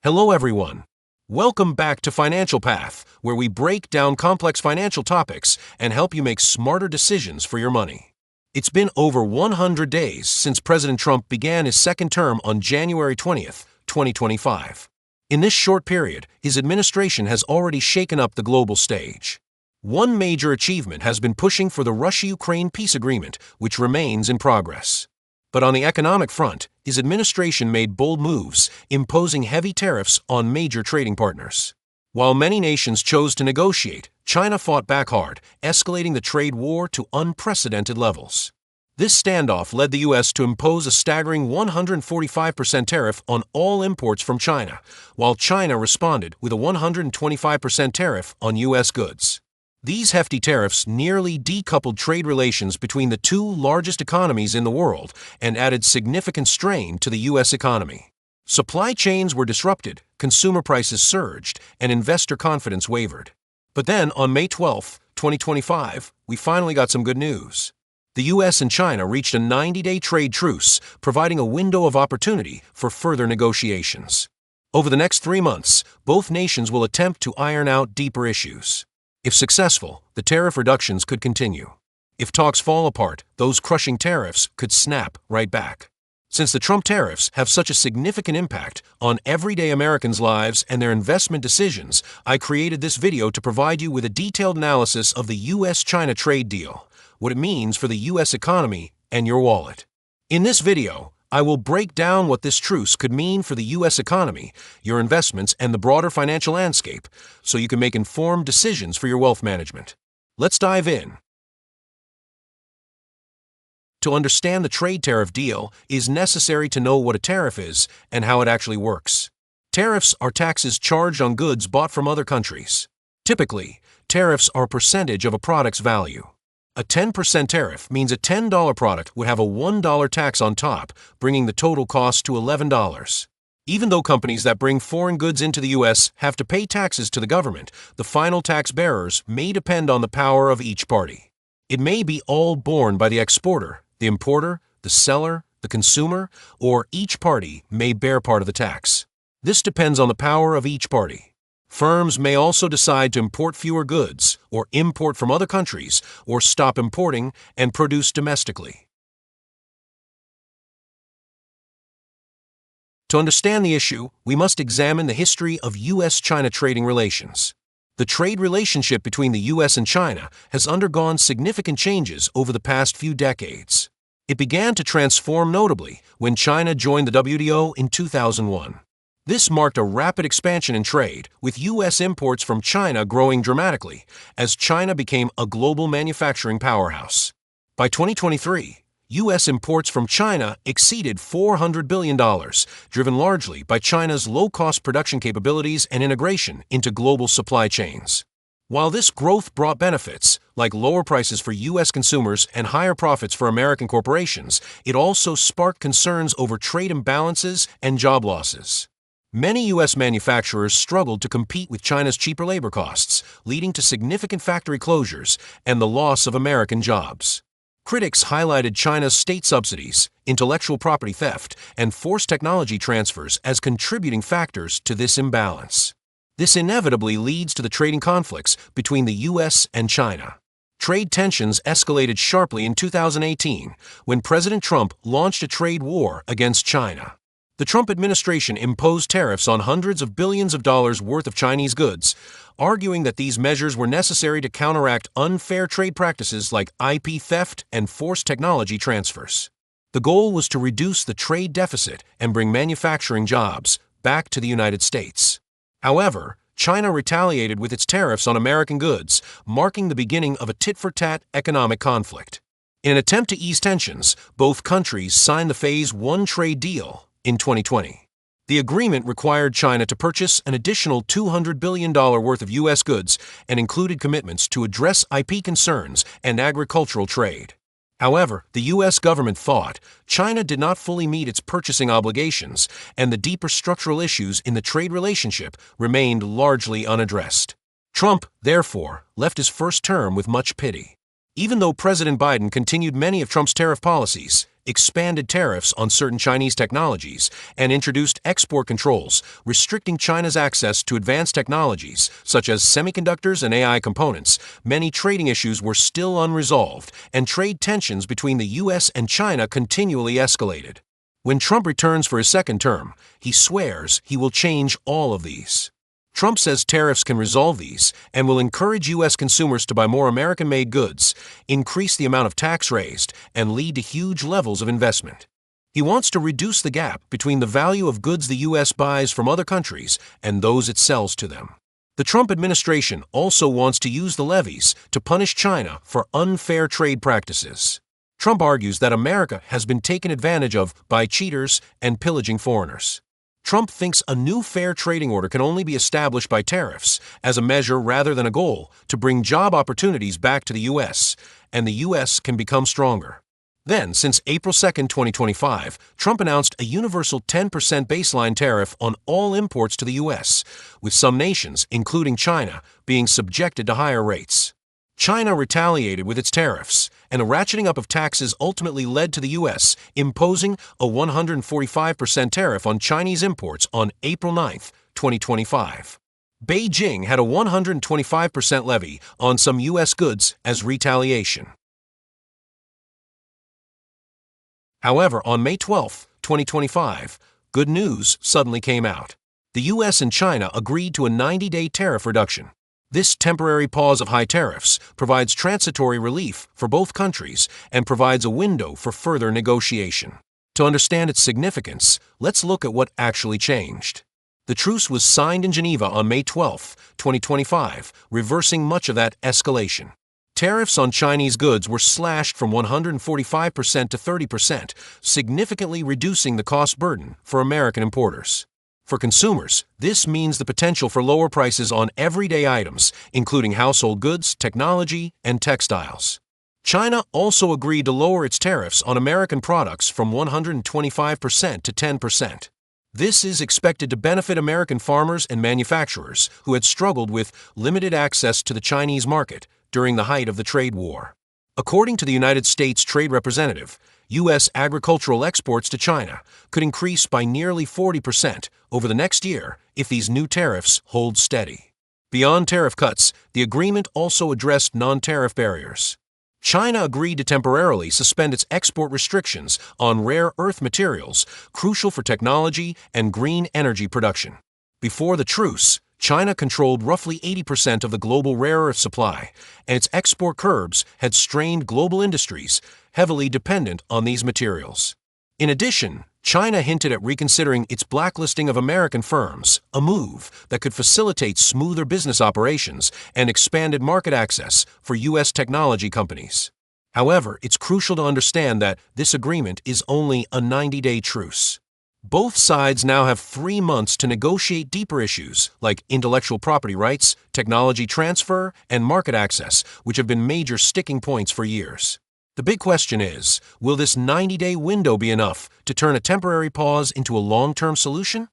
Hello everyone. Welcome back to Financial Path, where we break down complex financial topics and help you make smarter decisions for your money. It's been over 100 days since President Trump began his second term on January 20th, 2025. In this short period, his administration has already shaken up the global stage. One major achievement has been pushing for the Russia-Ukraine peace agreement, which remains in progress. But on the economic front, his administration made bold moves, imposing heavy tariffs on major trading partners. While many nations chose to negotiate, China fought back hard, escalating the trade war to unprecedented levels. This standoff led the U.S. to impose a staggering 145% tariff on all imports from China, while China responded with a 125% tariff on U.S. goods. These hefty tariffs nearly decoupled trade relations between the two largest economies in the world and added significant strain to the U.S. economy. Supply chains were disrupted, consumer prices surged, and investor confidence wavered. But then, on May 12, 2025, we finally got some good news. The U.S. and China reached a 90-day trade truce, providing a window of opportunity for further negotiations. Over the next 3 months, both nations will attempt to iron out deeper issues. If successful, the tariff reductions could continue. If talks fall apart, those crushing tariffs could snap right back. Since the Trump tariffs have such a significant impact on everyday Americans' lives and their investment decisions, I created this video to provide you with a detailed analysis of the U.S.-China trade deal, what it means for the U.S. economy and your wallet. In this video, I will break down what this truce could mean for the U.S. economy, your investments, and the broader financial landscape, so you can make informed decisions for your wealth management. Let's dive in. To understand the trade tariff deal, it is necessary to know what a tariff is and how it actually works. Tariffs are taxes charged on goods bought from other countries. Typically, tariffs are a percentage of a product's value. A 10% tariff means a $10 product would have a $1 tax on top, bringing the total cost to $11. Even though companies that bring foreign goods into the U.S. have to pay taxes to the government, the final tax bearers may depend on the power of each party. It may be all borne by the exporter, the importer, the seller, the consumer, or each party may bear part of the tax. This depends on the power of each party. Firms may also decide to import fewer goods, or import from other countries, or stop importing and produce domestically. To understand the issue, we must examine the history of U.S.-China trading relations. The trade relationship between the U.S. and China has undergone significant changes over the past few decades. It began to transform notably when China joined the WTO in 2001. This marked a rapid expansion in trade, with U.S. imports from China growing dramatically as China became a global manufacturing powerhouse. By 2023, U.S. imports from China exceeded $400 billion, driven largely by China's low-cost production capabilities and integration into global supply chains. While this growth brought benefits, like lower prices for U.S. consumers and higher profits for American corporations, it also sparked concerns over trade imbalances and job losses. Many U.S. manufacturers struggled to compete with China's cheaper labor costs, leading to significant factory closures and the loss of American jobs. Critics highlighted China's state subsidies, intellectual property theft, and forced technology transfers as contributing factors to this imbalance. This inevitably leads to the trading conflicts between the U.S. and China. Trade tensions escalated sharply in 2018 when President Trump launched a trade war against China. The Trump administration imposed tariffs on hundreds of billions of dollars worth of Chinese goods, arguing that these measures were necessary to counteract unfair trade practices like IP theft and forced technology transfers. The goal was to reduce the trade deficit and bring manufacturing jobs back to the United States. However, China retaliated with its tariffs on American goods, marking the beginning of a tit-for-tat economic conflict. In an attempt to ease tensions, both countries signed the Phase 1 trade deal in 2020. The agreement required China to purchase an additional $200 billion worth of U.S. goods and included commitments to address IP concerns and agricultural trade. However, the U.S. government thought China did not fully meet its purchasing obligations, and the deeper structural issues in the trade relationship remained largely unaddressed. Trump, therefore, left his first term with much pity. Even though President Biden continued many of Trump's tariff policies, expanded tariffs on certain Chinese technologies, and introduced export controls, restricting China's access to advanced technologies such as semiconductors and AI components. Many trading issues were still unresolved, and trade tensions between the U.S. and China continually escalated. When Trump returns for his second term, he swears he will change all of these. Trump says tariffs can resolve these and will encourage U.S. consumers to buy more American-made goods, increase the amount of tax raised, and lead to huge levels of investment. He wants to reduce the gap between the value of goods the U.S. buys from other countries and those it sells to them. The Trump administration also wants to use the levies to punish China for unfair trade practices. Trump argues that America has been taken advantage of by cheaters and pillaging foreigners. Trump thinks a new fair trading order can only be established by tariffs as a measure rather than a goal to bring job opportunities back to the U.S., and the U.S. can become stronger. Then, since April 2, 2025, Trump announced a universal 10% baseline tariff on all imports to the U.S., with some nations, including China, being subjected to higher rates. China retaliated with its tariffs, and a ratcheting up of taxes ultimately led to the U.S. imposing a 145% tariff on Chinese imports on April 9, 2025. Beijing had a 125% levy on some U.S. goods as retaliation. However, on May 12, 2025, good news suddenly came out. The U.S. and China agreed to a 90-day tariff reduction. This temporary pause of high tariffs provides transitory relief for both countries and provides a window for further negotiation. To understand its significance, let's look at what actually changed. The truce was signed in Geneva on May 12, 2025, reversing much of that escalation. Tariffs on Chinese goods were slashed from 145% to 30%, significantly reducing the cost burden for American importers. For consumers, this means the potential for lower prices on everyday items, including household goods, technology, and textiles. China also agreed to lower its tariffs on American products from 125% to 10%. This is expected to benefit American farmers and manufacturers who had struggled with limited access to the Chinese market during the height of the trade war. According to the United States Trade Representative, U.S. agricultural exports to China could increase by nearly 40% over the next year if these new tariffs hold steady. Beyond tariff cuts, the agreement also addressed non-tariff barriers. China agreed to temporarily suspend its export restrictions on rare earth materials crucial for technology and green energy production. Before the truce, China controlled roughly 80% of the global rare earth supply, and its export curbs had strained global industries heavily dependent on these materials. In addition, China hinted at reconsidering its blacklisting of American firms, a move that could facilitate smoother business operations and expanded market access for U.S. technology companies. However, it's crucial to understand that this agreement is only a 90-day truce. Both sides now have 3 months to negotiate deeper issues like intellectual property rights, technology transfer, and market access, which have been major sticking points for years. The big question is, will this 90-day window be enough to turn a temporary pause into a long-term solution?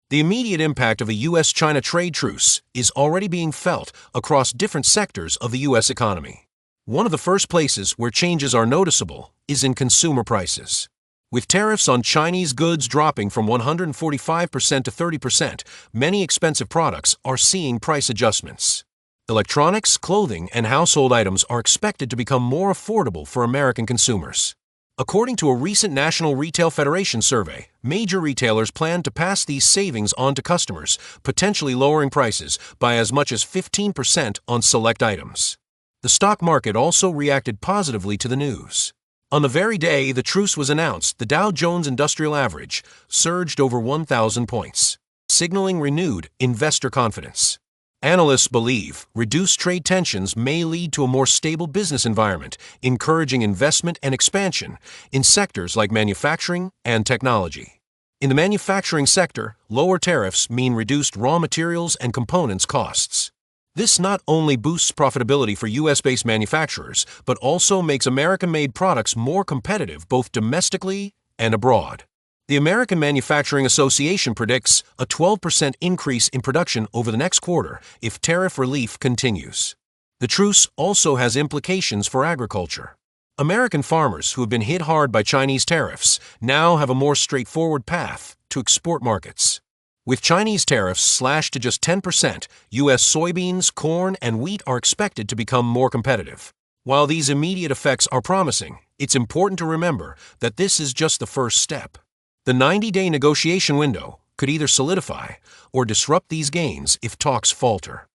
The immediate impact of a U.S.-China trade truce is already being felt across different sectors of the U.S. economy. One of the first places where changes are noticeable is in consumer prices. With tariffs on Chinese goods dropping from 145% to 30%, many expensive products are seeing price adjustments. Electronics, clothing, and household items are expected to become more affordable for American consumers. According to a recent National Retail Federation survey, major retailers plan to pass these savings on to customers, potentially lowering prices by as much as 15% on select items. The stock market also reacted positively to the news. On the very day the truce was announced, the Dow Jones Industrial Average surged over 1,000 points, signaling renewed investor confidence. Analysts believe reduced trade tensions may lead to a more stable business environment, encouraging investment and expansion in sectors like manufacturing and technology. In the manufacturing sector, lower tariffs mean reduced raw materials and components costs. This not only boosts profitability for U.S.-based manufacturers, but also makes American-made products more competitive both domestically and abroad. The American Manufacturing Association predicts a 12% increase in production over the next quarter if tariff relief continues. The truce also has implications for agriculture. American farmers who have been hit hard by Chinese tariffs now have a more straightforward path to export markets. With Chinese tariffs slashed to just 10%, U.S. soybeans, corn, and wheat are expected to become more competitive. While these immediate effects are promising, it's important to remember that this is just the first step. The 90-day negotiation window could either solidify or disrupt these gains if talks falter.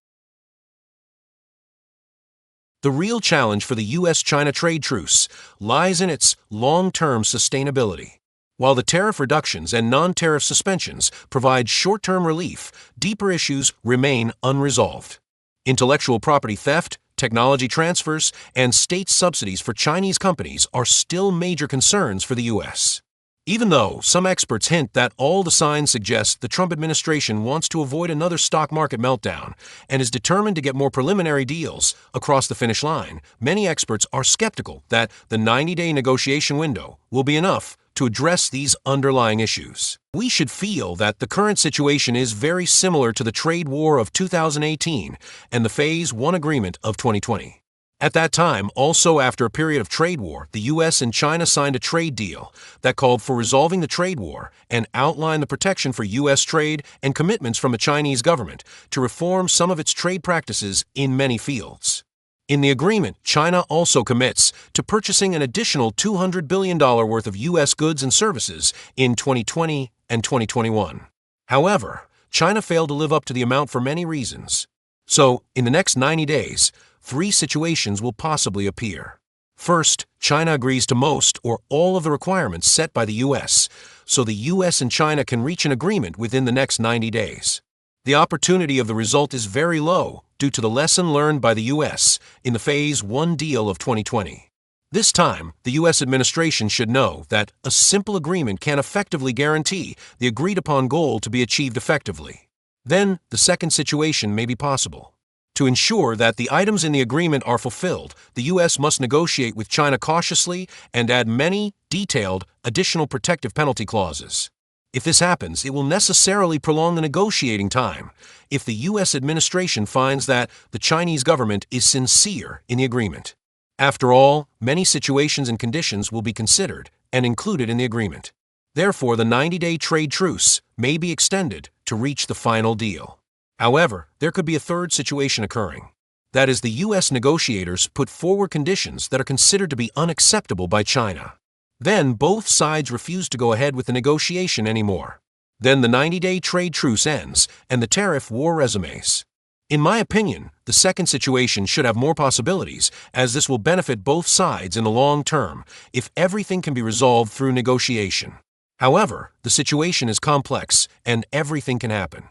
The real challenge for the U.S.-China trade truce lies in its long-term sustainability. While the tariff reductions and non-tariff suspensions provide short-term relief, deeper issues remain unresolved. Intellectual property theft, technology transfers, and state subsidies for Chinese companies are still major concerns for the U.S. Even though some experts hint that all the signs suggest the Trump administration wants to avoid another stock market meltdown and is determined to get more preliminary deals across the finish line, many experts are skeptical that the 90-day negotiation window will be enough to address these underlying issues. We should feel that the current situation is very similar to the trade war of 2018 and the Phase 1 agreement of 2020. At that time, also after a period of trade war, the U.S. and China signed a trade deal that called for resolving the trade war and outlined the protection for U.S. trade and commitments from the Chinese government to reform some of its trade practices in many fields. In the agreement, China also commits to purchasing an additional $200 billion worth of U.S. goods and services in 2020 and 2021. However, China failed to live up to the amount for many reasons. So, in the next 90 days, 3 situations will possibly appear. First, China agrees to most or all of the requirements set by the U.S., so the U.S. and China can reach an agreement within the next 90 days. The opportunity of the result is very low due to the lesson learned by the U.S. in the Phase 1 deal of 2020. This time, the U.S. administration should know that a simple agreement can effectively guarantee the agreed-upon goal to be achieved effectively. Then, the second situation may be possible. To ensure that the items in the agreement are fulfilled, the U.S. must negotiate with China cautiously and add many, detailed, additional protective penalty clauses. If this happens, it will necessarily prolong the negotiating time if the U.S. administration finds that the Chinese government is sincere in the agreement. After all, many situations and conditions will be considered and included in the agreement. Therefore, the 90-day trade truce may be extended to reach the final deal. However, there could be a third situation occurring. That is, the U.S. negotiators put forward conditions that are considered to be unacceptable by China. Then both sides refuse to go ahead with the negotiation anymore. Then the 90-day trade truce ends and the tariff war resumes. In my opinion, the second situation should have more possibilities, as this will benefit both sides in the long term if everything can be resolved through negotiation. However, the situation is complex and everything can happen.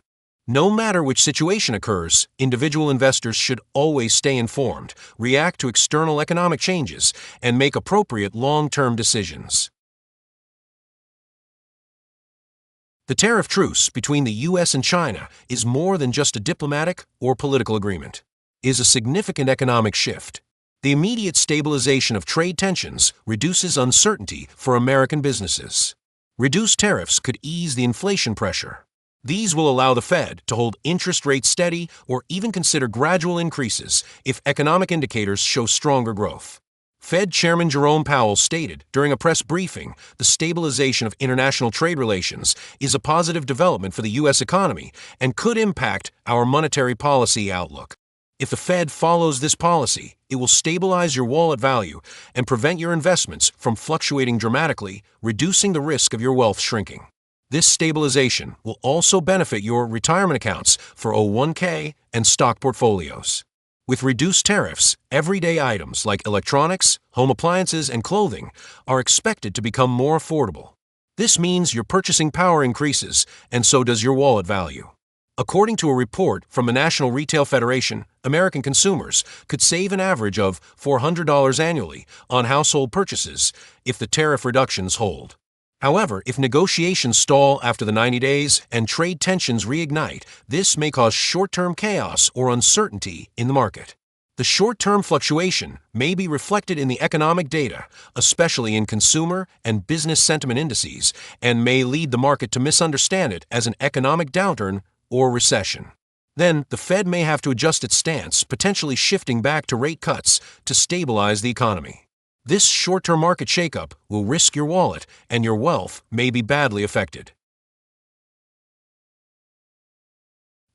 No matter which situation occurs, individual investors should always stay informed, react to external economic changes, and make appropriate long-term decisions. The tariff truce between the U.S. and China is more than just a diplomatic or political agreement. It is a significant economic shift. The immediate stabilization of trade tensions reduces uncertainty for American businesses. Reduced tariffs could ease the inflation pressure. These will allow the Fed to hold interest rates steady or even consider gradual increases if economic indicators show stronger growth. Fed Chairman Jerome Powell stated during a press briefing the stabilization of international trade relations is a positive development for the U.S. economy and could impact our monetary policy outlook. If the Fed follows this policy, it will stabilize your wallet value and prevent your investments from fluctuating dramatically, reducing the risk of your wealth shrinking. This stabilization will also benefit your retirement accounts for 401k and stock portfolios. With reduced tariffs, everyday items like electronics, home appliances, and clothing are expected to become more affordable. This means your purchasing power increases, and so does your wallet value. According to a report from the National Retail Federation, American consumers could save an average of $400 annually on household purchases if the tariff reductions hold. However, if negotiations stall after the 90 days and trade tensions reignite, this may cause short-term chaos or uncertainty in the market. The short-term fluctuation may be reflected in the economic data, especially in consumer and business sentiment indices, and may lead the market to misunderstand it as an economic downturn or recession. Then, the Fed may have to adjust its stance, potentially shifting back to rate cuts to stabilize the economy. This short-term market shakeup will risk your wallet, and your wealth may be badly affected.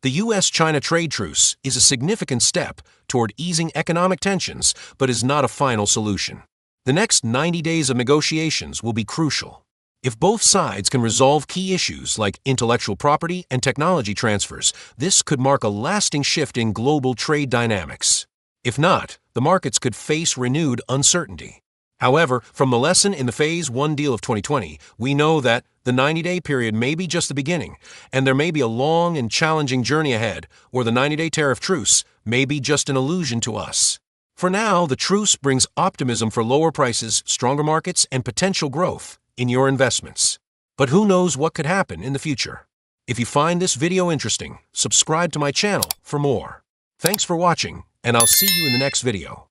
The U.S.-China trade truce is a significant step toward easing economic tensions, but is not a final solution. The next 90 days of negotiations will be crucial. If both sides can resolve key issues like intellectual property and technology transfers, this could mark a lasting shift in global trade dynamics. If not, the markets could face renewed uncertainty. However, from the lesson in the Phase 1 deal of 2020, we know that the 90-day period may be just the beginning, and there may be a long and challenging journey ahead, or the 90-day tariff truce may be just an illusion to us. For now, the truce brings optimism for lower prices, stronger markets, and potential growth in your investments. But who knows what could happen in the future? If you find this video interesting, subscribe to my channel for more. Thanks for watching, and I'll see you in the next video.